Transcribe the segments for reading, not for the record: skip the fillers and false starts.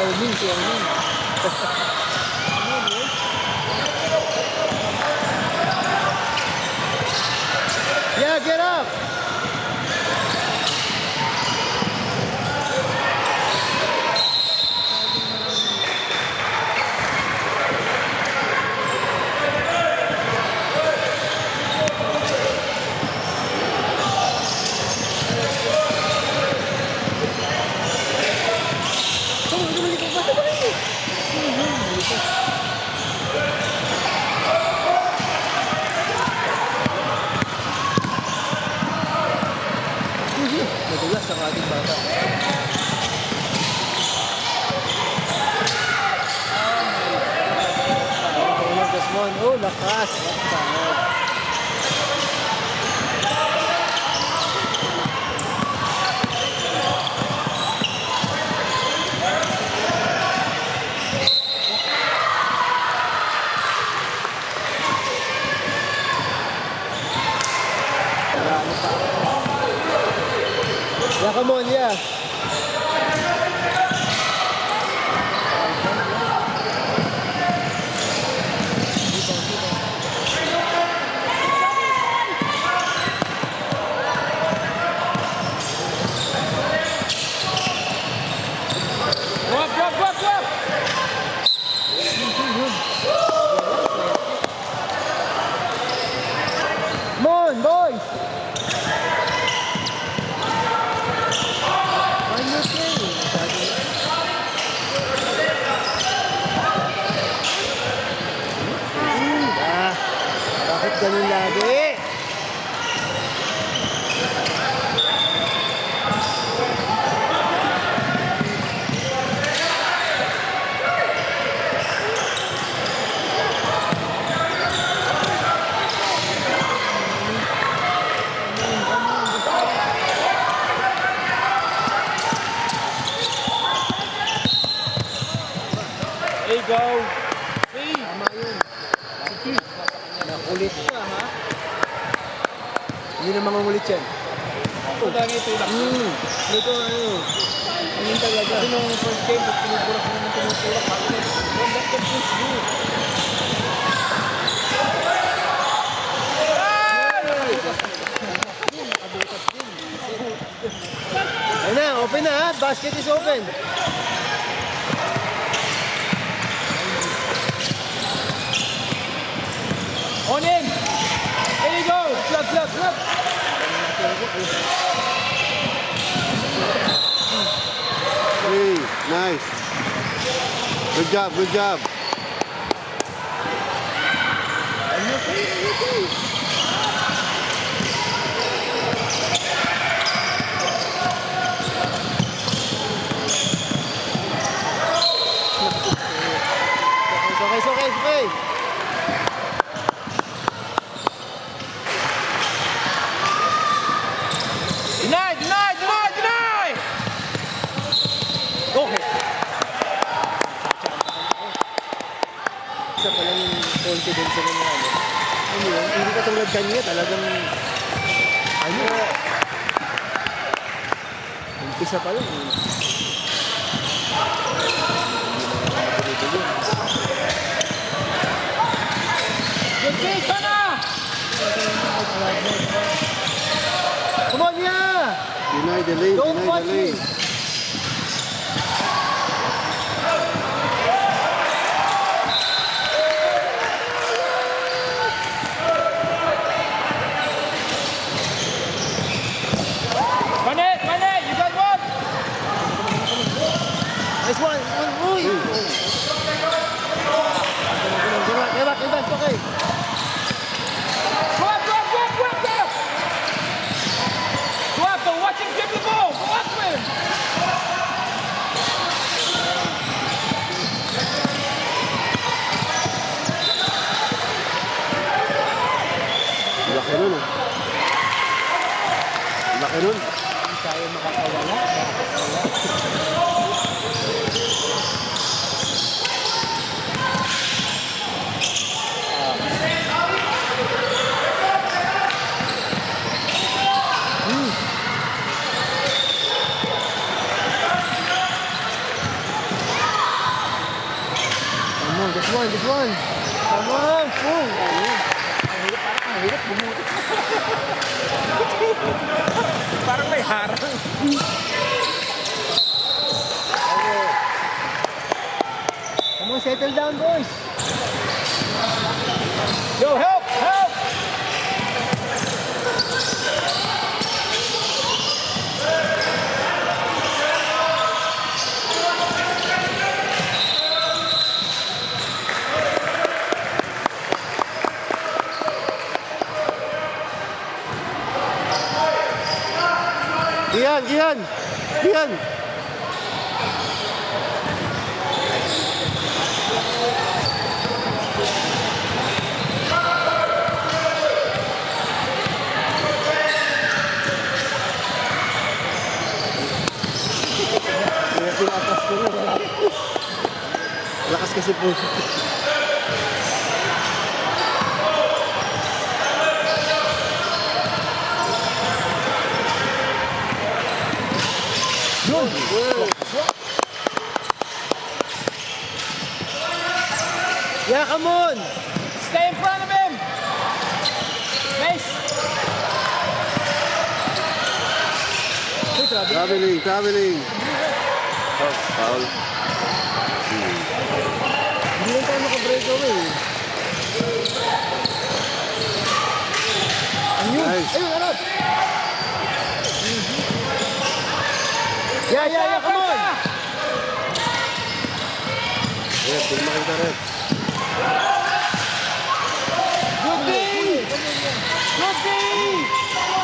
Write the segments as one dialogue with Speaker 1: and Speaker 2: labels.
Speaker 1: Armin, si Armin. Yeah, get up! Nadulas ang ating bata. Oh, lakas. Yeah, come on, yeah. Come on, boys. Bakit ganun lagi?
Speaker 2: There you go. See?
Speaker 1: Tama yun. Nakulit ka, ha? Hindi na mangungulit yan.
Speaker 2: Ito dami tulak.
Speaker 1: Ito ano. Ayun talaga.
Speaker 2: Kasi nung first game, tinutulak mo naman tinutulak. Don't let them push you.
Speaker 1: Ayun na, open na ha. Basket is open.
Speaker 2: On in! There you go! Plug!
Speaker 3: Hey, nice. Good job.
Speaker 1: It's okay.
Speaker 2: Deny!
Speaker 1: Okay. Isa pa lang yung confidence na naman. Ano yun? Hindi ka tulad kanina. Talagang ano? Umpisa pa lang.
Speaker 2: Good sana!
Speaker 1: Come on, yeah!
Speaker 3: Deny the lane.
Speaker 1: Don't watch me!
Speaker 2: Run it! You got one!
Speaker 1: Nice one! Uy! Get back, it's okay.
Speaker 2: Go up, watch him grip the ball! Go after him!
Speaker 1: one, this one. Come on, boom.
Speaker 2: Ang hirap bumuti. Parang may harang.
Speaker 1: Come on, settle down, boys.
Speaker 2: Yo, help! Help!
Speaker 3: Gian, Gian! Gian!
Speaker 1: Kaya pinatas ko na. Lakas kasi po.
Speaker 3: Yun!
Speaker 1: Yeah, come on.
Speaker 2: Stay in front of him! Nice!
Speaker 1: Uy, grabe.
Speaker 3: Traveling, traveling. Oh, foul.
Speaker 1: Hindi lang tayo makabrake away. Ayun.
Speaker 3: Nice.
Speaker 1: Ayun, harap. Yeah, come on.
Speaker 3: Red, hindi makita red.
Speaker 2: Good D! Good D!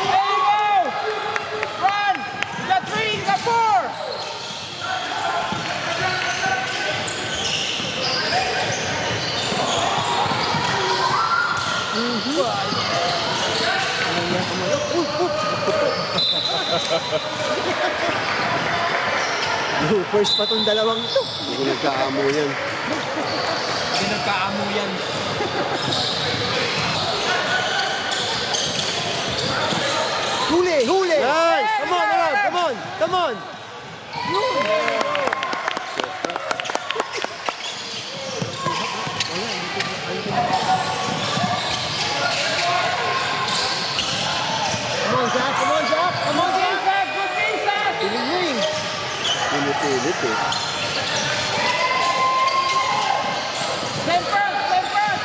Speaker 2: There you go! Run! You got 3, you got 4!
Speaker 1: Loopers pa tong dalawang to.
Speaker 3: Hindi ko nagkaamo yan.
Speaker 2: Hindi nagkaamo yan.
Speaker 1: Huli!
Speaker 3: Nice!
Speaker 1: Come on, Arab, come on. Come on, Zach.
Speaker 2: Come on, Zach! Good D, Zach!
Speaker 1: Piling.
Speaker 3: Pinipilit eh.
Speaker 2: Stand firm! Stand firm!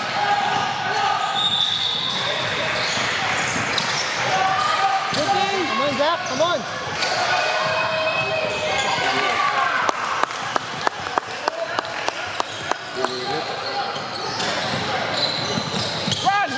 Speaker 2: Good D!
Speaker 1: Come on, Zach, come on.
Speaker 2: Run!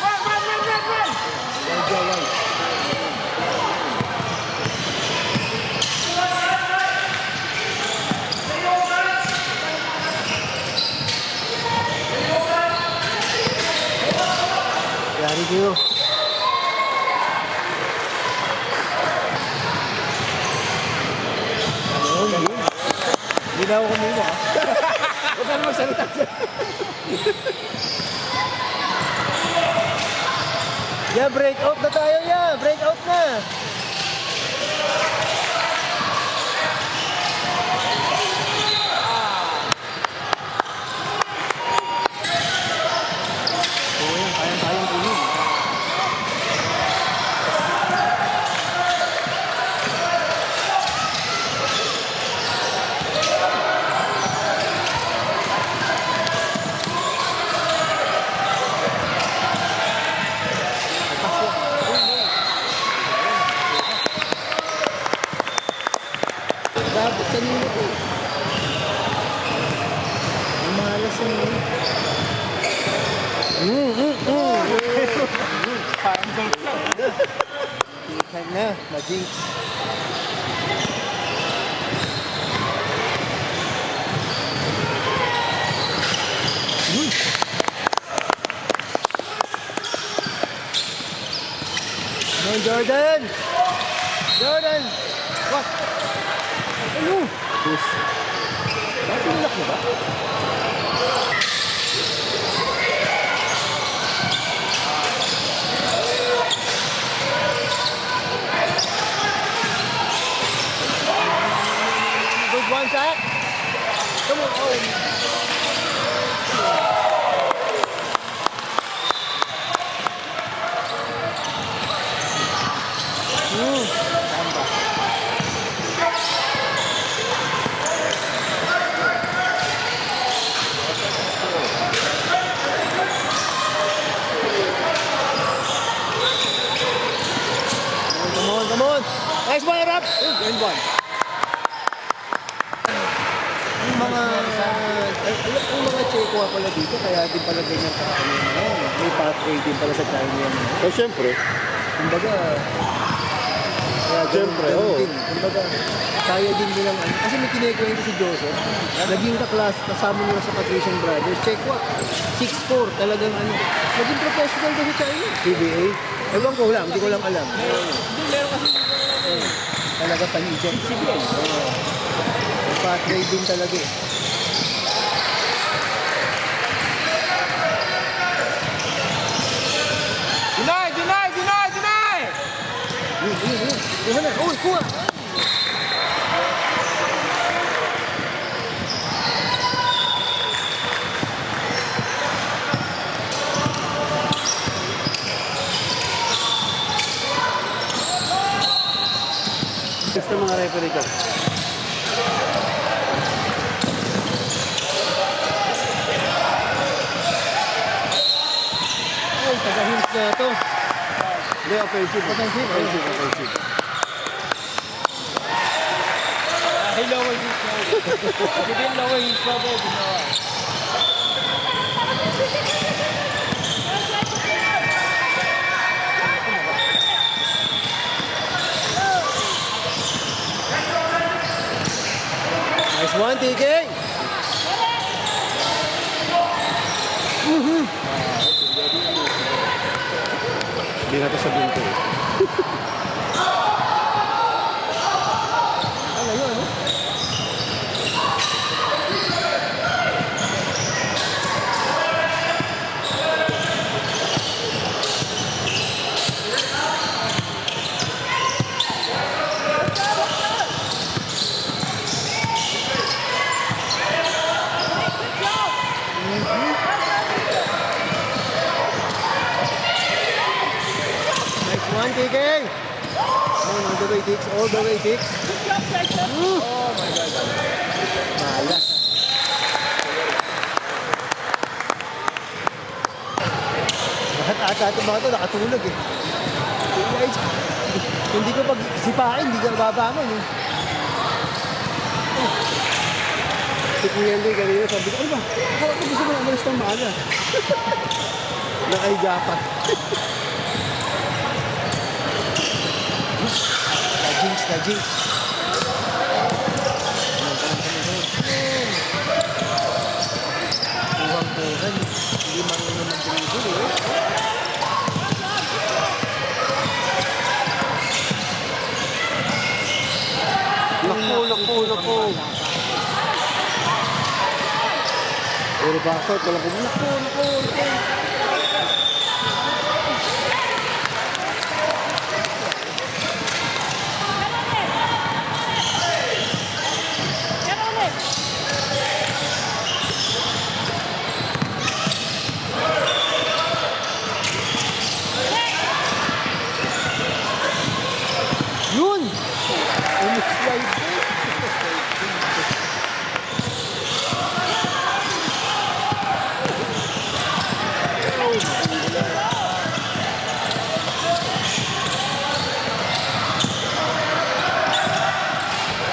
Speaker 1: Yari kayo. Hindi na ako kumino, ha? Huwag ka na magsalita. Yeah, break out na tayo, yeah. Break out na. Oo, kayang-kayang kunin. Dapat kanina ko. Ang malas na yun.
Speaker 2: Parang golf lang.
Speaker 1: Ikan na, ma-jinx. Come on, Jordan! Jordan! What? Ano?
Speaker 3: Push.
Speaker 1: Tinulak mo ba? Good one, Zach. Come on. Oh. Ang mga Checo pala dito, kaya din pala ganyan ka. May pathway din pala sa China yan.
Speaker 3: Oh, syempre.
Speaker 1: Kumbaga, kaya
Speaker 3: Siyempre,
Speaker 1: ganun
Speaker 3: oo.
Speaker 1: din. Kumbaga, kaya din nilang ano. Kasi may kinikwento si Joseph, naging kaklas, kasama nila sa Patrician Brothers, Checo, 6'4", talagang ano, naging professional din sa China. PBA? Ewan ko lang, hindi ko lang alam.
Speaker 2: Hindi, meron kasi
Speaker 1: Talaga panigyan. Sige. May pathway din talaga eh.
Speaker 2: Deny, deny, deny, deny!
Speaker 1: Yun. Kuha na. Uy, kuha!
Speaker 3: Gusto mga referee ka.
Speaker 1: Ay, taga-hins na ito.
Speaker 3: Hindi, offensive. Offensive.
Speaker 2: He lowered his shoulder. He didn't lower his shoulder, you know.
Speaker 1: Nice one, TK!
Speaker 3: Hindi na ito sabihin ko eh.
Speaker 1: Ano yun, ano? Nice one, TK! All the way, Dix. All the way, Dix. Oh my God. Malas. Lahat ata itong mga ito nakatulog eh. Guys, hindi ko pag sipain, hindi ka babangon eh.
Speaker 3: Si Kuya Andy kanina sabi ko, ano ba? Bakit ko gusto mo umalis ng maaga? Nakahiga pa.
Speaker 1: Na jinx. Tuwang-tuwan. Hindi marunong mag-dribble eh.
Speaker 3: Naku. Puro backshot, walang kumulak. Naku.
Speaker 1: Yun! Umislide eh.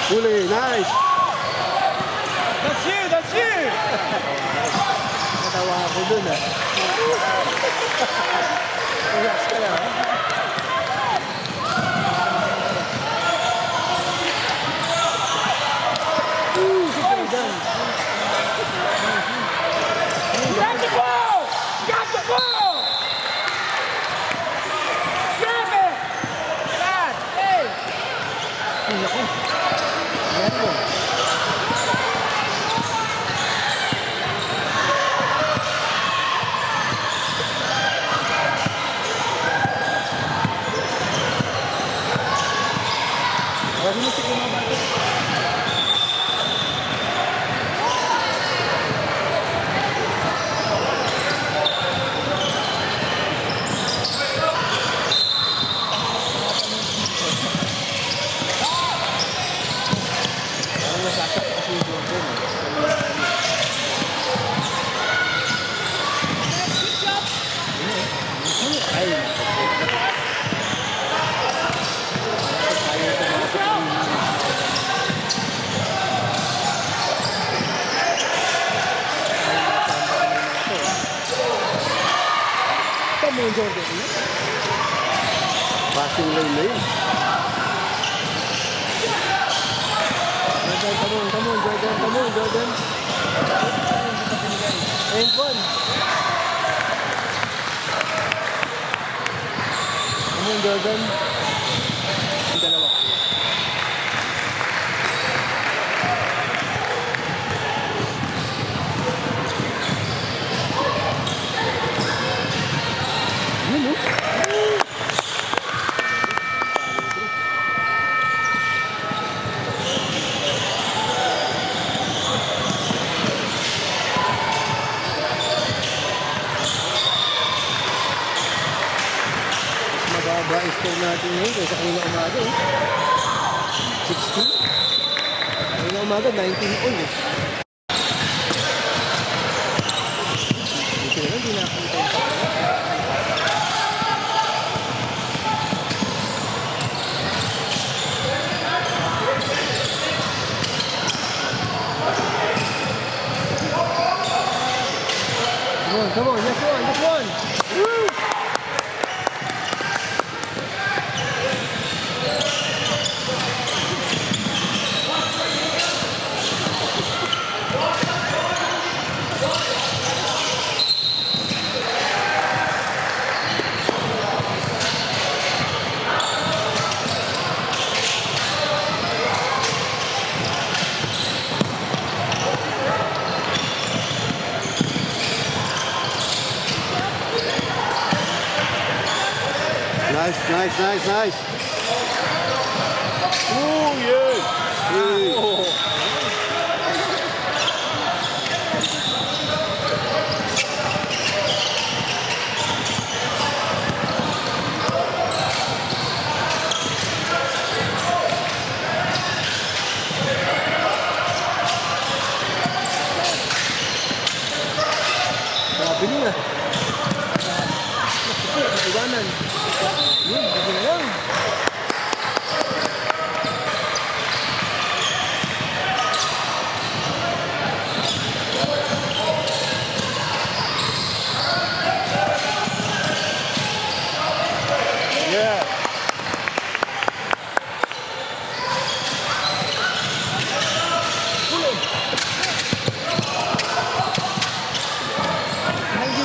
Speaker 3: Huli, nice!
Speaker 2: That's you!
Speaker 1: Natawa ako dun ah. Relax ka lang ah. Si Jordan.
Speaker 2: Got the ball! Got the ball! Grab it! God, hey!
Speaker 1: Ay, naku. Ayan mo. Huwag mo si kumabati. Parang nasasak kasi yung Jordan eh. Ay, naku. Ayaw pumasok yung Come on, Jordan.
Speaker 3: Passing lane na yun.
Speaker 1: Jordan, come on, Jordan. Come on, Jordan. And one. Come on, Jordan. Yung dalawa. Yun, oh. Mababa score natin ngayon kaysa kanina umaga eh. 16. Kanina umaga, 19 all eh. Buti na lang, di nakakita yung pakala. Come on, that's one. Woo!
Speaker 3: Nice. Oh, yeah. Oh.
Speaker 1: Grabe nila. Iwanan. Yun, hindi na lang.
Speaker 3: Yeah.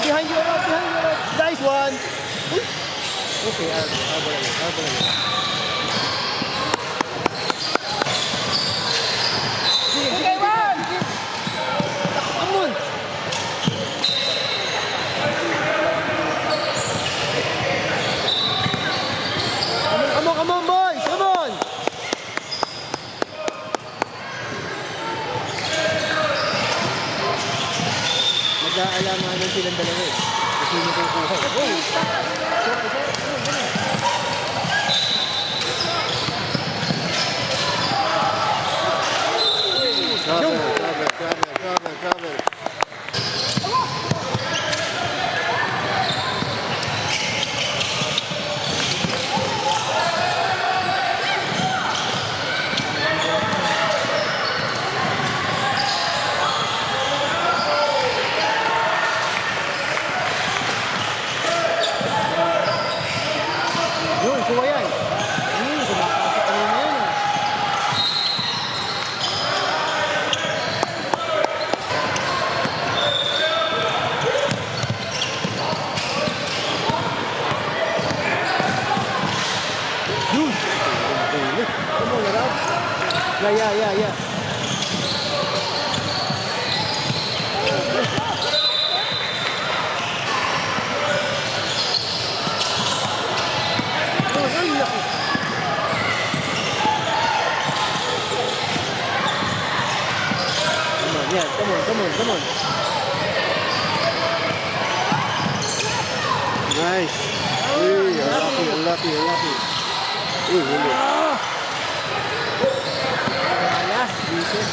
Speaker 1: Behind you, Rob. Nice one. Okay, arbor.
Speaker 2: Okay, one.
Speaker 1: Come on. Come on, boys. Come on. Mag-aalamanan silang dalawa eh. Kasi hindi ko kuha. Oh!
Speaker 3: Cover.
Speaker 1: Yun, kuha yan. Kumakasak kanina yan ah. Yun. Come on, Rob. Yeah. Ay, naku. Come on.
Speaker 3: Nice. Uy, lucky. Uy, huli.
Speaker 1: Last, Jesus.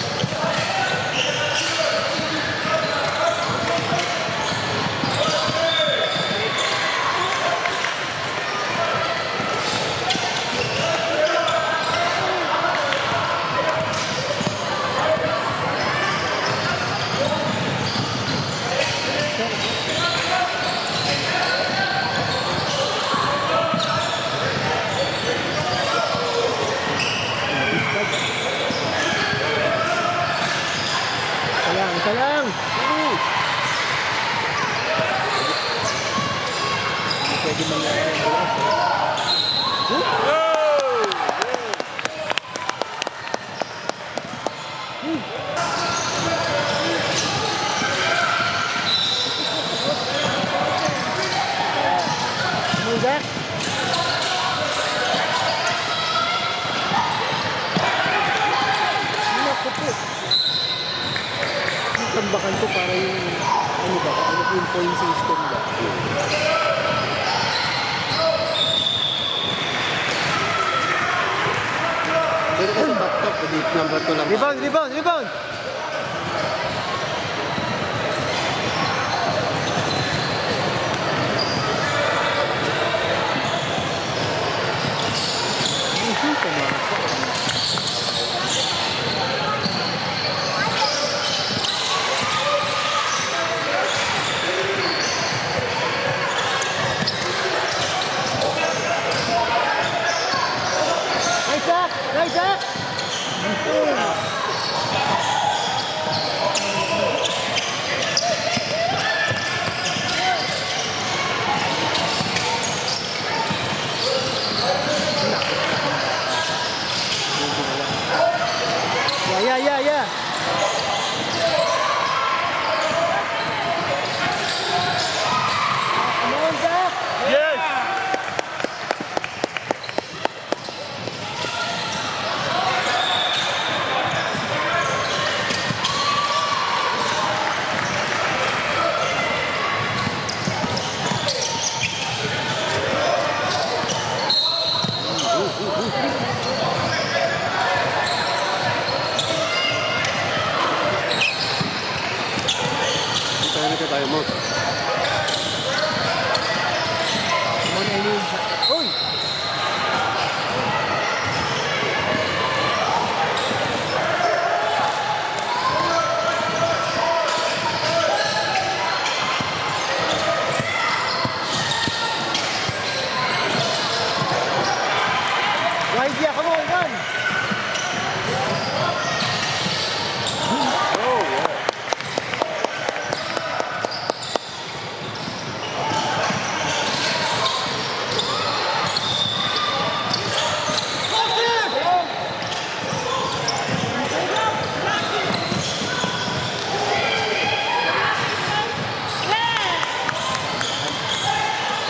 Speaker 1: Come on, Zach. Naku po. Yung tambakan ko para yung, ano ba, ano yung point system ba?
Speaker 3: Pero kasi top, number 2 lang.
Speaker 1: Rebound, rebound, rebound! Nice up! Nice up! Yeah, yeah, yeah, yeah. Come on, Zach.
Speaker 3: Tayo na tayo mo.
Speaker 1: Come on, Eileen. Uy! Right, yeah, come on, run!
Speaker 3: Oh, yeah.
Speaker 1: Come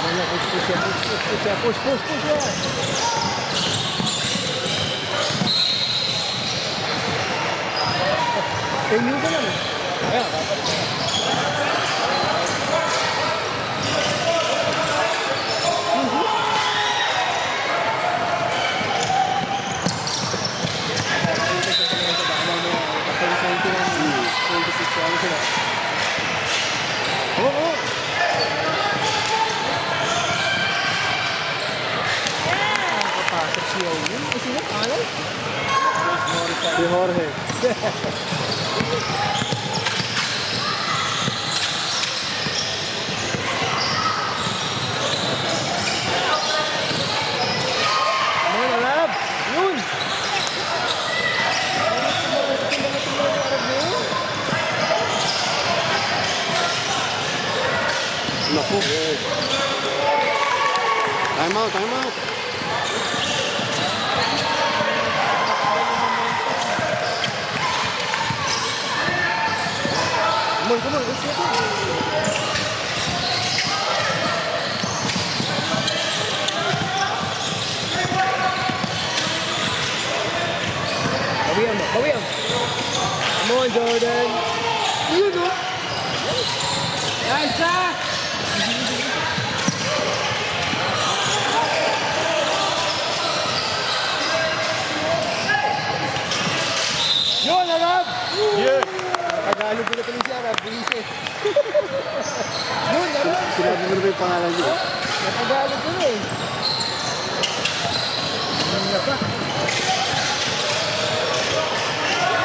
Speaker 1: on, yeah, push, yeah. Ayun ka lang. Ayan, dapat. Oo. Nakakapasok si Owen. Eh, sino? Alay?
Speaker 3: Si Jorge.
Speaker 1: Come on, Arab! Yun!
Speaker 3: Naku. Time out, time out.
Speaker 1: Come on, let's get it. Bawian mo, bawian. Come on, Jordan. Yun, oh.
Speaker 2: Nice, Zach.
Speaker 1: Yun, Arab!
Speaker 3: Yeah.
Speaker 1: Tagalog ko na tuloy si Arab, bilis. Yun, Arab!
Speaker 3: Sinabi mo na ba yung pangalan niyo?
Speaker 1: Natagalog ko na eh. Ano pa?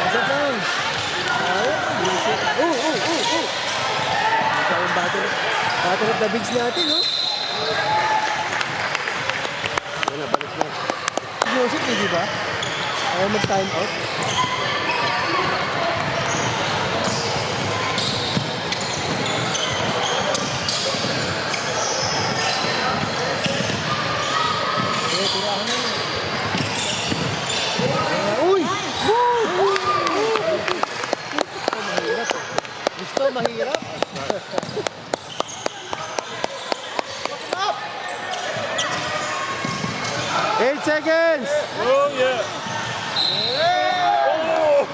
Speaker 1: Isa pa. Bilis. Isa yung battle of the bigs natin, no?
Speaker 3: Wala, balik na.
Speaker 1: Joseph, eh, di ba? Ayaw mag-time out. Uy!
Speaker 3: Eight seconds!
Speaker 2: Oh, yeah. Oh!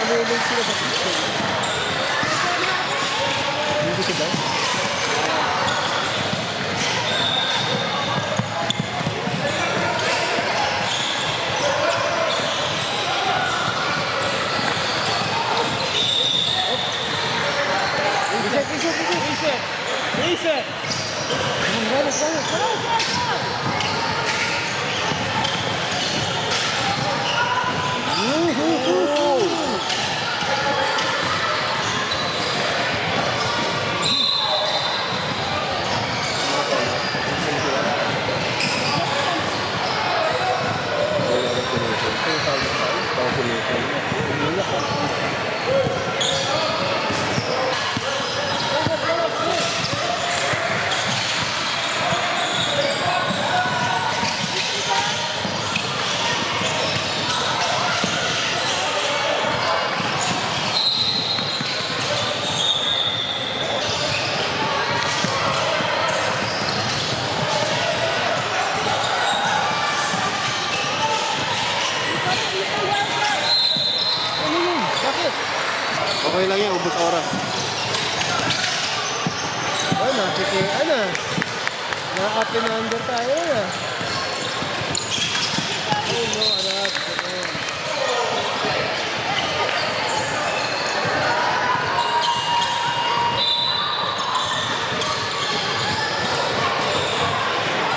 Speaker 1: Nalilate sila sa system. Hindi ko ba?
Speaker 2: Reset. Reset.
Speaker 3: Okay lang yan, ubos oras.
Speaker 1: Oh, napikian na. Na-up and under tayo na. Oh no, anak.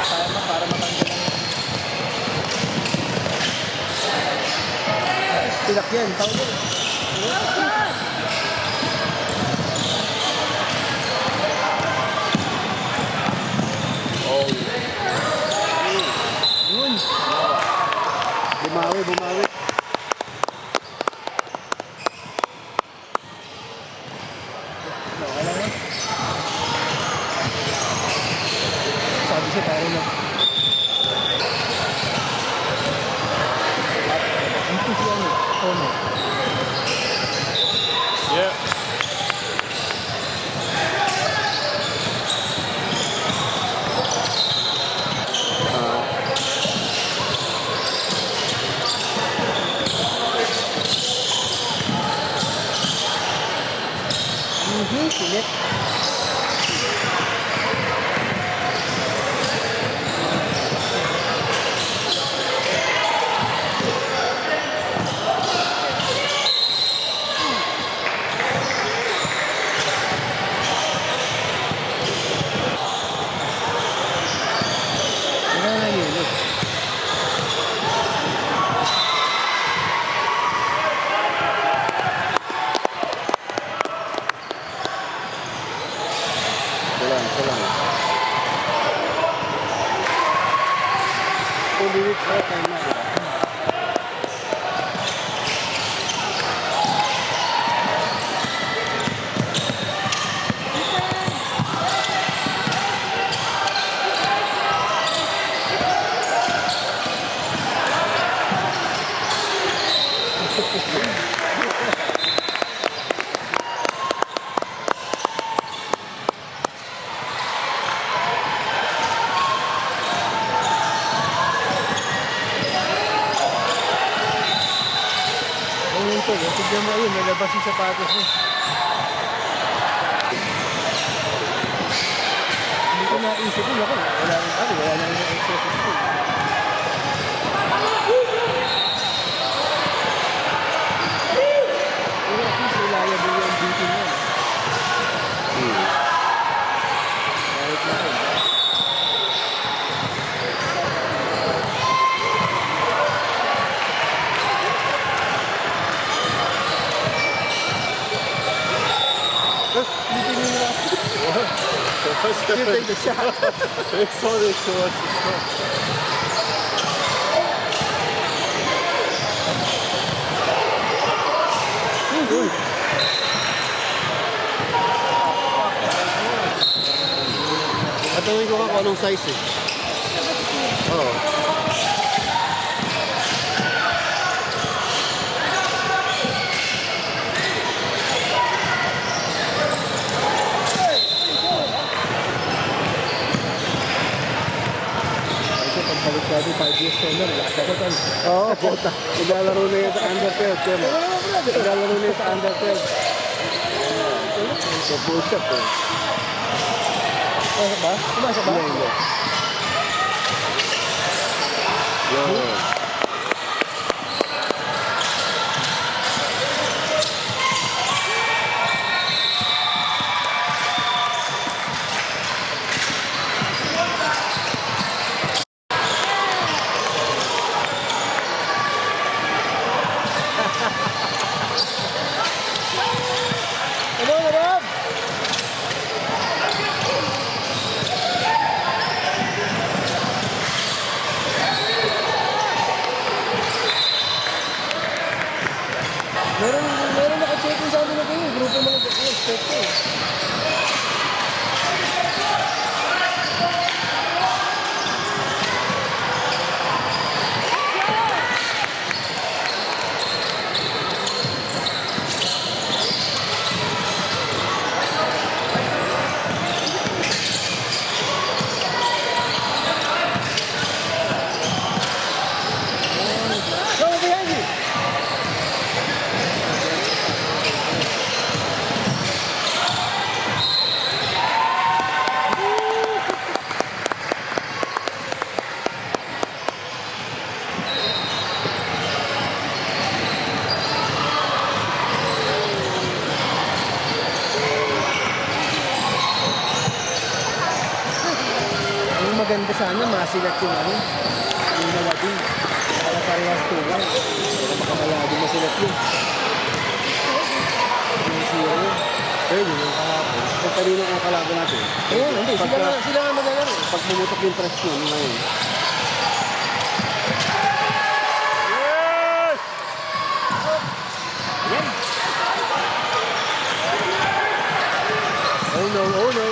Speaker 1: Para matanggal ang tilak yan, tao yan. Yun.
Speaker 3: Bumawi, bumawi.
Speaker 1: Okay lang yan. Sabi siya tayo na. Ito siya ano. Tono.
Speaker 2: Yeah.
Speaker 1: Silit. Wala na yun.
Speaker 3: Ito lang. 2 minutes na time na.
Speaker 1: Ayun to, tignan mo ayun, nalabas yung sapatos niya. Hindi ko naisip yun ako. Wala nang ano, wala nang exercise ko. Pero at least reliable yung beating niya. Hindi nila. You take the shot.
Speaker 3: Sorry, so much. Katawin ko ka kung anong size eh. Oo.
Speaker 1: Ito, pagbalik natin 5 years from now, lasa ko tan.
Speaker 3: Oo, puta. Naglalaro na yun sa under 12. Tiyama. Naglalaro na yun sa under 12. So, push up eh.
Speaker 1: Umasa ba? Umasa ba?
Speaker 3: Hindi, hindi. Yun.
Speaker 1: Ano, Rob? Meron naka-check sa amin na kayo. Grupo mga expect ko. Go behind you. Ang maganda sana, masilat yung ano, yung nalabing. Para parehas tuwal. Para makamalado masilat yun. Yung zero.
Speaker 3: Pwede yung kahapon. Kung kanina ang kalaban natin.
Speaker 1: Ayun, hindi. Sila nga maglalaro.
Speaker 3: Pag bumutok yung press nun, ngayon.
Speaker 1: Oh no, oh no.